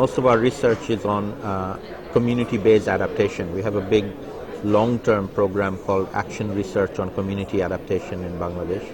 most of our research is on community-based adaptation. We have a big long-term program called Action Research on Community Adaptation in Bangladesh.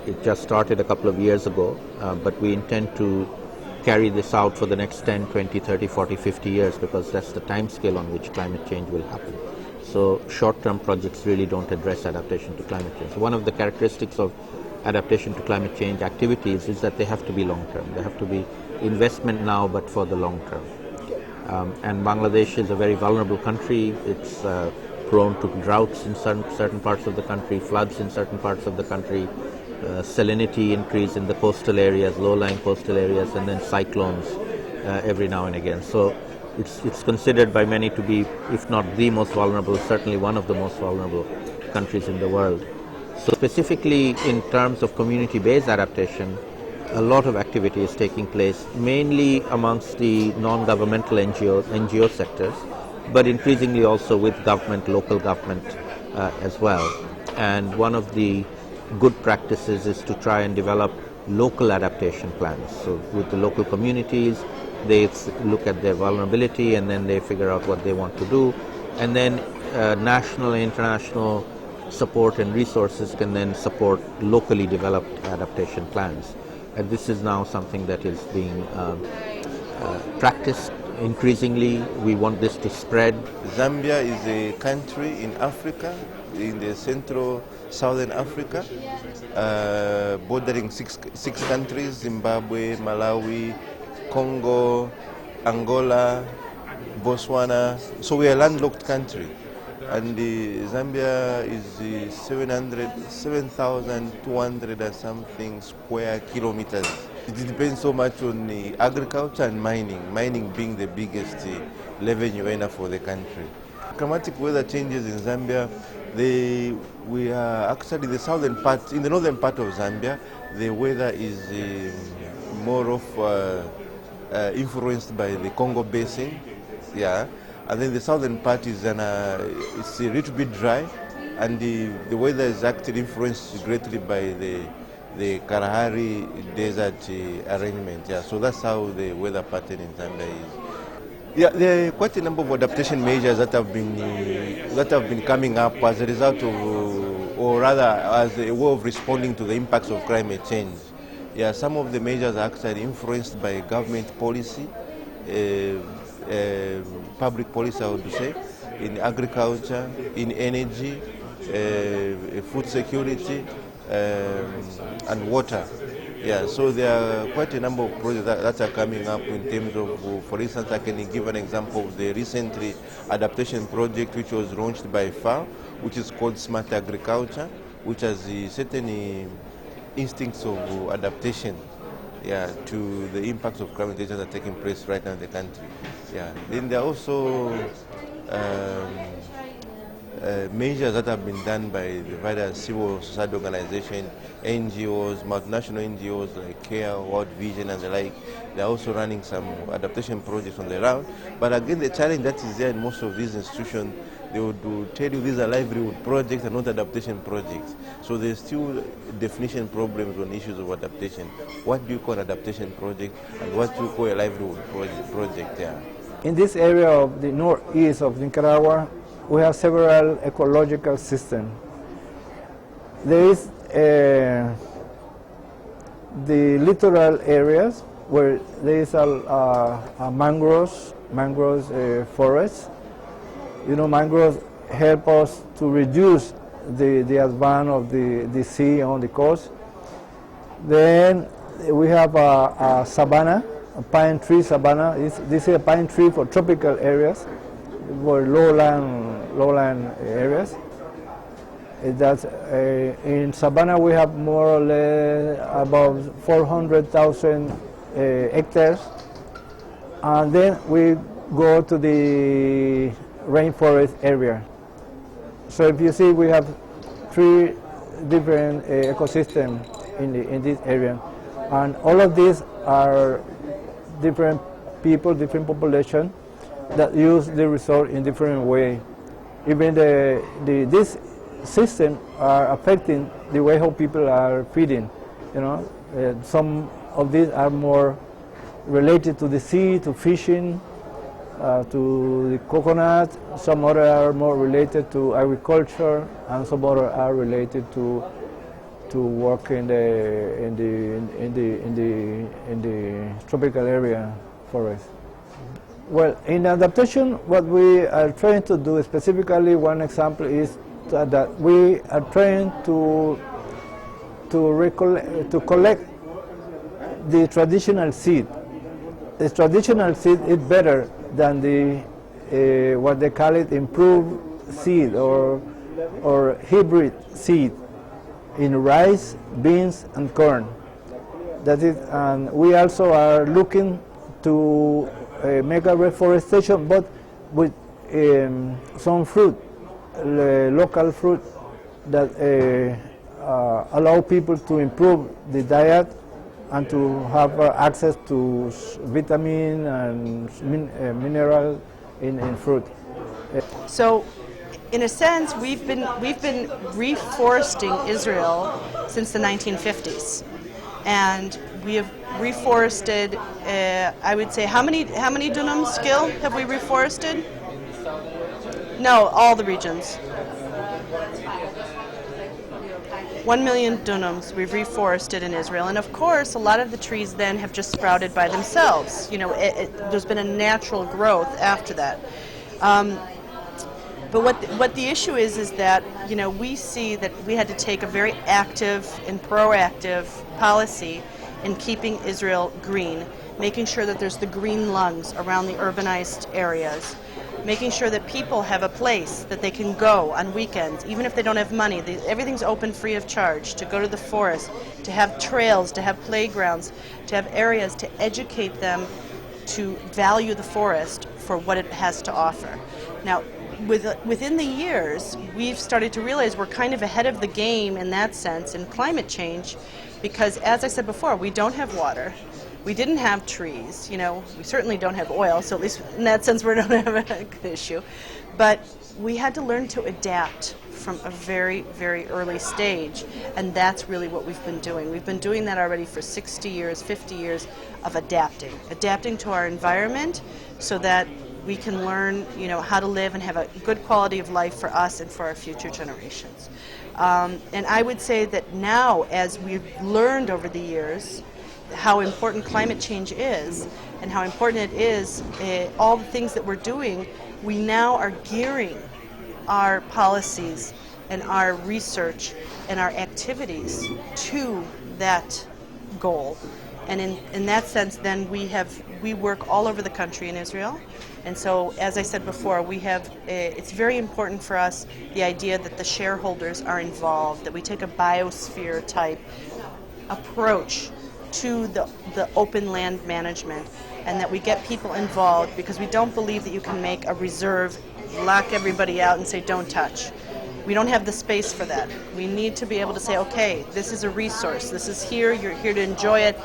It just started a couple of years ago, but we intend to carry this out for the next 10, 20, 30, 40, 50 years because that's the time scale on which climate change will happen. So short-term projects really don't address adaptation to climate change. One of the characteristics of adaptation to climate change activities is that they have to be long-term. They have to be investment now but for the long term. And Bangladesh is a very vulnerable country. It's prone to droughts in certain parts of the country, floods in certain parts of the country, salinity increase in the coastal areas, low-lying coastal areas, and then cyclones every now and again. So it's considered by many to be, if not the most vulnerable, certainly one of the most vulnerable countries in the world. So specifically in terms of community-based adaptation, a lot of activity is taking place, mainly amongst the non-governmental NGO sectors, but increasingly also with government, local government as well. And one of the good practices is to try and develop local adaptation plans. So with the local communities, they look at their vulnerability and then they figure out what they want to do. And then national and international support and resources can then support locally developed adaptation plans. And this is now something that is being practiced increasingly. We want this to spread. Zambia is a country in Africa, in the central southern Africa, bordering six countries: Zimbabwe, Malawi, Congo, Angola, Botswana. So we are a landlocked country. And Zambia is 7,200 and something square kilometers. It depends so much on agriculture and mining being the biggest revenue earner for the country. Climatic weather changes in Zambia, we are actually in the northern part of Zambia, the weather is more of influenced by the Congo Basin, yeah. And then the southern part is it's a little bit dry, and the weather is actually influenced greatly by the Kalahari desert arrangement. Yeah, so that's how the weather pattern in Zambia is. Yeah, there are quite a number of adaptation measures that have been coming up as a result of, or rather as a way of responding to the impacts of climate change. Yeah, some of the measures are actually influenced by government policy. Public policy, I would say, in agriculture, in energy, food security, and water. Yeah, so there are quite a number of projects that are coming up in terms of, for instance, I can give an example of the recently adaptation project which was launched by FAO, which is called Smart Agriculture, which has certain instincts of adaptation, yeah, to the impacts of climate change that are taking place right now in the country. Yeah. Then there are also measures that have been done by the various civil society organizations, NGOs, multinational NGOs like CARE, World Vision and the like. They are also running some adaptation projects on the ground. But again, the challenge that is there in most of these institutions, they would tell you these are livelihood projects and not adaptation projects. So there's still definition problems on issues of adaptation. What do you call an adaptation project and what do you call a livelihood project? Yeah. In this area of the northeast of Nicaragua, we have several ecological systems. There is the littoral areas where there is a mangroves forest. You know, mangroves help us to reduce the advance of the sea on the coast. Then we have a savanna, a pine tree savanna. This is a pine tree for tropical areas, for lowland areas. In savanna we have more or less about 400,000 hectares, and then we go to the rainforest area. So if you see, we have three different ecosystems in this area, and all of these are different people, different population that use the resource in different way. Even this system are affecting the way how people are feeding. You know, some of these are more related to the sea, to fishing, to the coconut. Some other are more related to agriculture, and some other are related to work in the tropical area forest. Well, in adaptation, what we are trying to do specifically, one example is that we are trying to collect the traditional seed. The traditional seed is better than the what they call it improved seed or hybrid seed in rice, beans, and corn. That is, and we also are looking to make a reforestation, but with some fruit, local fruit that allow people to improve the diet and to have access to vitamin and mineral in fruit. So, in a sense, we've been reforesting Israel since the 1950s, and we have reforested. I would say, how many dunams, Gil, have we reforested? No, all the regions. 1 million dunams we've reforested in Israel, and of course a lot of the trees then have just sprouted by themselves. You know, there's been a natural growth after that. But what the issue is that, you know, we see that we had to take a very active and proactive policy in keeping Israel green, making sure that there's the green lungs around the urbanized areas, making sure that people have a place that they can go on weekends, even if they don't have money. Everything's open free of charge, to go to the forest, to have trails, to have playgrounds, to have areas to educate them to value the forest for what it has to offer. Now, within the years, we've started to realize we're kind of ahead of the game in that sense in climate change, because as I said before, we don't have water. We didn't have trees, you know, we certainly don't have oil, so at least in that sense we don't have an issue. But we had to learn to adapt from a very, very early stage, and that's really what we've been doing. We've been doing that already for 60 years, 50 years of adapting to our environment so that we can learn, you know, how to live and have a good quality of life for us and for our future generations. And I would say that now, as we've learned over the years how important climate change is and how important it is, all the things that we're doing, we now are gearing our policies and our research and our activities to that goal. And in that sense, then we work all over the country in Israel. And so, as I said before, it's very important for us, the idea that the shareholders are involved, that we take a biosphere type approach to the open land management, and that we get people involved, because we don't believe that you can make a reserve, lock everybody out and say don't touch. We don't have the space for that. We need to be able to say, okay, this is a resource, this is here, you're here to enjoy it,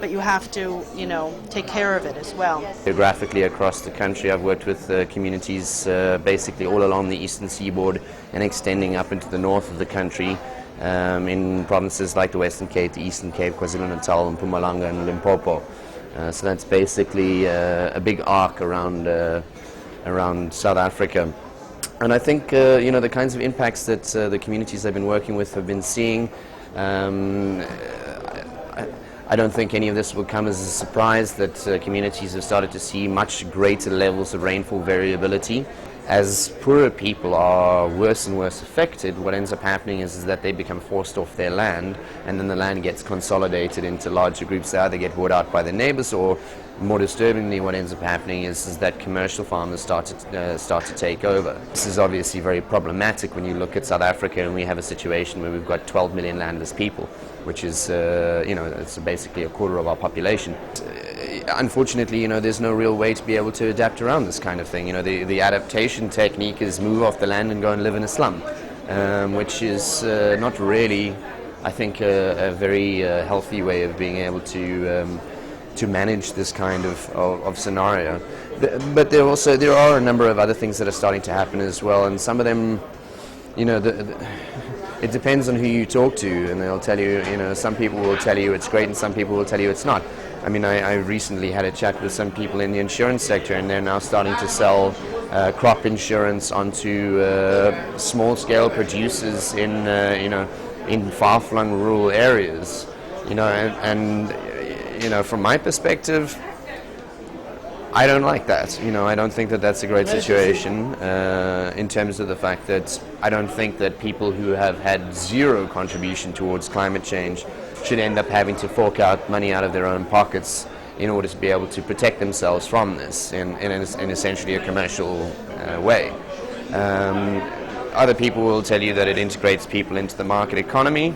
but you have to, you know, take care of it as well. Geographically across the country, I've worked with communities basically all along the eastern seaboard and extending up into the north of the country, in provinces like the Western Cape, the Eastern Cape, KwaZulu-Natal, Mpumalanga and Limpopo. So that's basically a big arc around South Africa. And I think you know, the kinds of impacts that the communities I've been working with have been seeing, I don't think any of this will come as a surprise that communities have started to see much greater levels of rainfall variability. As poorer people are worse and worse affected, what ends up happening is that they become forced off their land, and then the land gets consolidated into larger groups. They either get bought out by their neighbors, or more disturbingly, what ends up happening is that commercial farmers start to take over. This is obviously very problematic when you look at South Africa, and we have a situation where we've got 12 million landless people, which is, you know, it's basically a quarter of our population. Unfortunately, you know, there's no real way to be able to adapt around this kind of thing. You know, the adaptation technique is move off the land and go and live in a slum, which is not really, I think, a very healthy way of being able to manage this kind of scenario. But there are a number of other things that are starting to happen as well, and some of them, you know, It depends on who you talk to, and they'll tell you, some people will tell you it's great and some people will tell you it's not. I mean, I recently had a chat with some people in the insurance sector, and they're now starting to sell crop insurance onto small-scale producers in far-flung rural areas. From my perspective, I don't like that. I don't think that that's a great situation in terms of the fact that I don't think that people who have had zero contribution towards climate change should end up having to fork out money out of their own pockets in order to be able to protect themselves from this in essentially a commercial way. Other people will tell you that it integrates people into the market economy.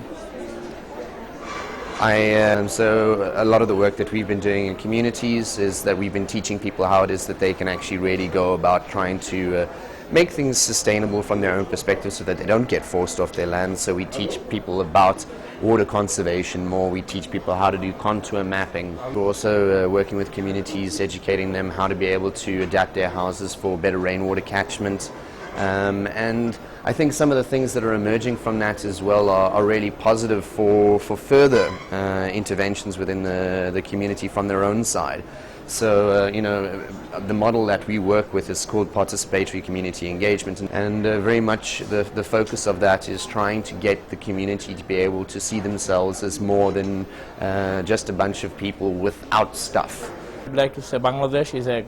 So a lot of the work that we've been doing in communities is that we've been teaching people how it is that they can actually really go about trying to make things sustainable from their own perspective so that they don't get forced off their land. So we teach people about water conservation more, we teach people how to do contour mapping. We're also working with communities, educating them how to be able to adapt their houses for better rainwater catchment. And I think some of the things that are emerging from that as well are really positive for further interventions within the community from their own side. So, the model that we work with is called participatory community engagement, and very much the focus of that is trying to get the community to be able to see themselves as more than just a bunch of people without stuff. I'd like to say Bangladesh is an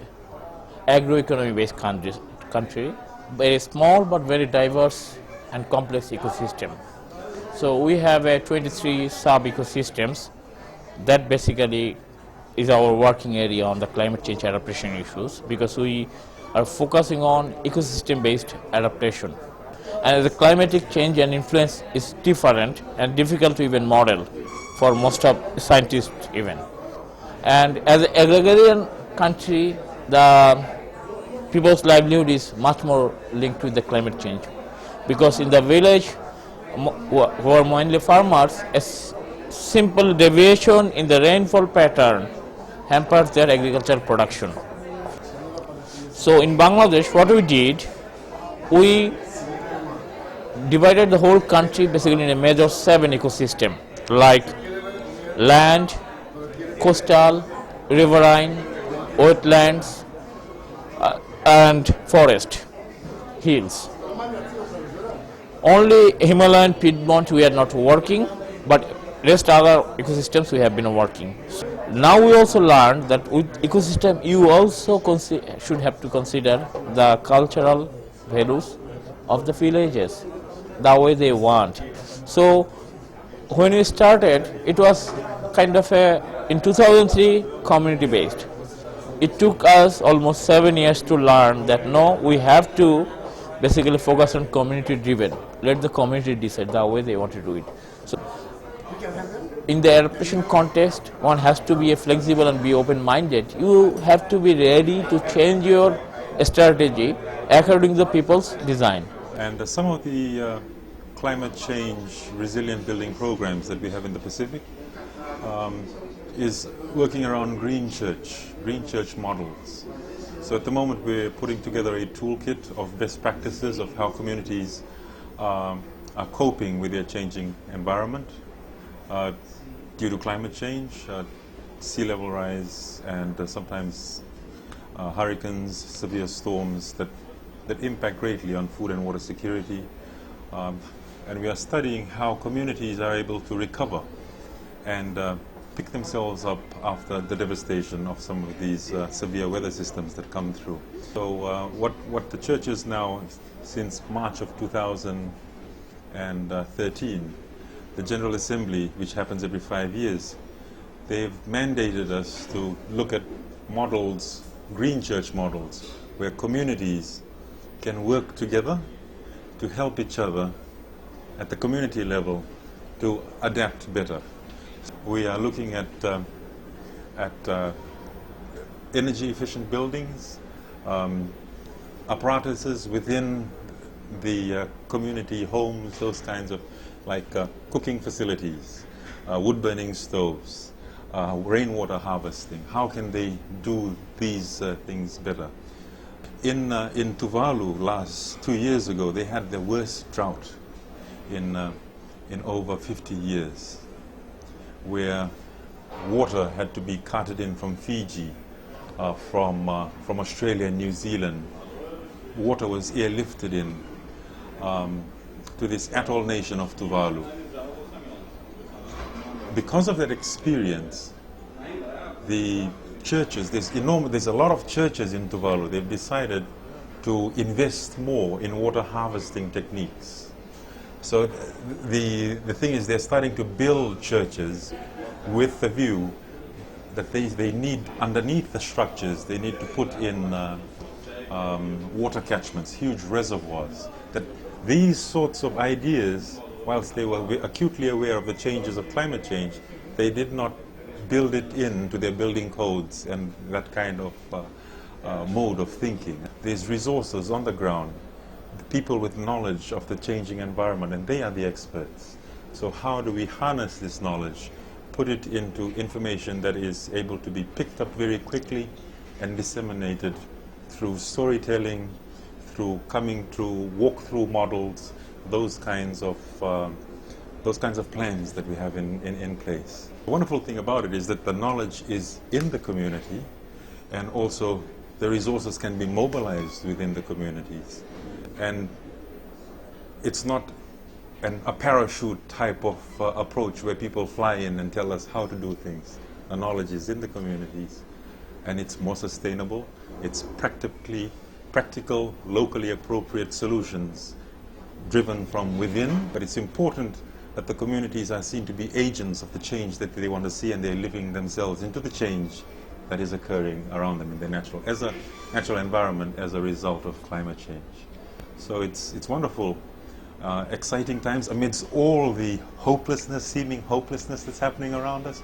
agroeconomy based country, very small but very diverse and complex ecosystem. So we have 23 sub-ecosystems that basically is our working area on the climate change adaptation issues, because we are focusing on ecosystem-based adaptation. And the climatic change and influence is different and difficult to even model for most of scientists even. And as an agrarian country, the people's livelihood is much more linked with the climate change, because in the village who are mainly farmers, a simple deviation in the rainfall pattern hampers their agricultural production. So in Bangladesh, what we did, we divided the whole country basically in a major 7 ecosystem, like land, coastal, riverine, wetlands, and forest, hills. Only Himalayan Piedmont we are not working, but rest other ecosystems we have been working. Now we also learned that with ecosystem you also should have to consider the cultural values of the villages, the way they want. So when we started, it was kind of in 2003 community based. It took us almost 7 years to learn that no, we have to basically focus on community driven. Let the community decide the way they want to do it. So in the adaptation context, one has to be flexible and be open-minded. You have to be ready to change your strategy according to the people's design. And some of the climate change resilient building programs that we have in the Pacific is working around green church models. So at the moment we're putting together a toolkit of best practices of how communities are coping with their changing environment due to climate change, sea level rise, and sometimes hurricanes, severe storms that impact greatly on food and water security. And we are studying how communities are able to recover and pick themselves up after the devastation of some of these severe weather systems that come through. So what the churches now, since March of 2013, the General Assembly, which happens every 5 years, they've mandated us to look at models, green church models, where communities can work together to help each other at the community level to adapt better. We are looking at energy efficient buildings, apparatuses within the community homes, those kinds of cooking facilities, wood burning stoves, rainwater harvesting. How can they do these things better? In Tuvalu, 2 years ago, they had the worst drought in in over 50 years, where water had to be carted in from Fiji, from Australia and New Zealand. Water was airlifted in to this atoll nation of Tuvalu. Because of that experience, the churches, there's a lot of churches in Tuvalu. They've decided to invest more in water harvesting techniques. So the thing is, they're starting to build churches with the view that they need, underneath the structures, they need to put in water catchments, huge reservoirs. That these sorts of ideas, whilst they were acutely aware of the changes of climate change, they did not build it into their building codes and that kind of mode of thinking. There's resources on the ground, the people with knowledge of the changing environment, and they are the experts. So how do we harness this knowledge, put it into information that is able to be picked up very quickly and disseminated through storytelling, through coming through walk-through models, those kinds of plans that we have in place. The wonderful thing about it is that the knowledge is in the community, and also the resources can be mobilized within the communities. And it's not a parachute type of approach where people fly in and tell us how to do things. The knowledge is in the communities, and it's more sustainable. It's practical, locally appropriate solutions driven from within. But it's important that the communities are seen to be agents of the change that they want to see, and they're living themselves into the change that is occurring around them in their natural environment as a result of climate change. So it's wonderful, exciting times amidst all the seeming hopelessness that's happening around us.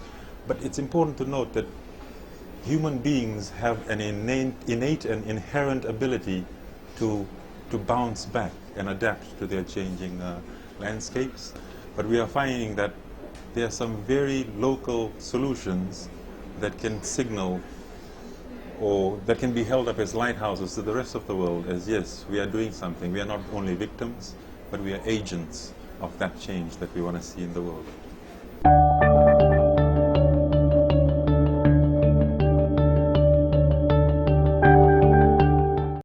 But it's important to note that human beings have an innate and inherent ability to bounce back and adapt to their changing landscapes. But we are finding that there are some very local solutions that can signal, or that can be held up as lighthouses to the rest of the world, as yes, we are doing something. We are not only victims, but we are agents of that change that we want to see in the world.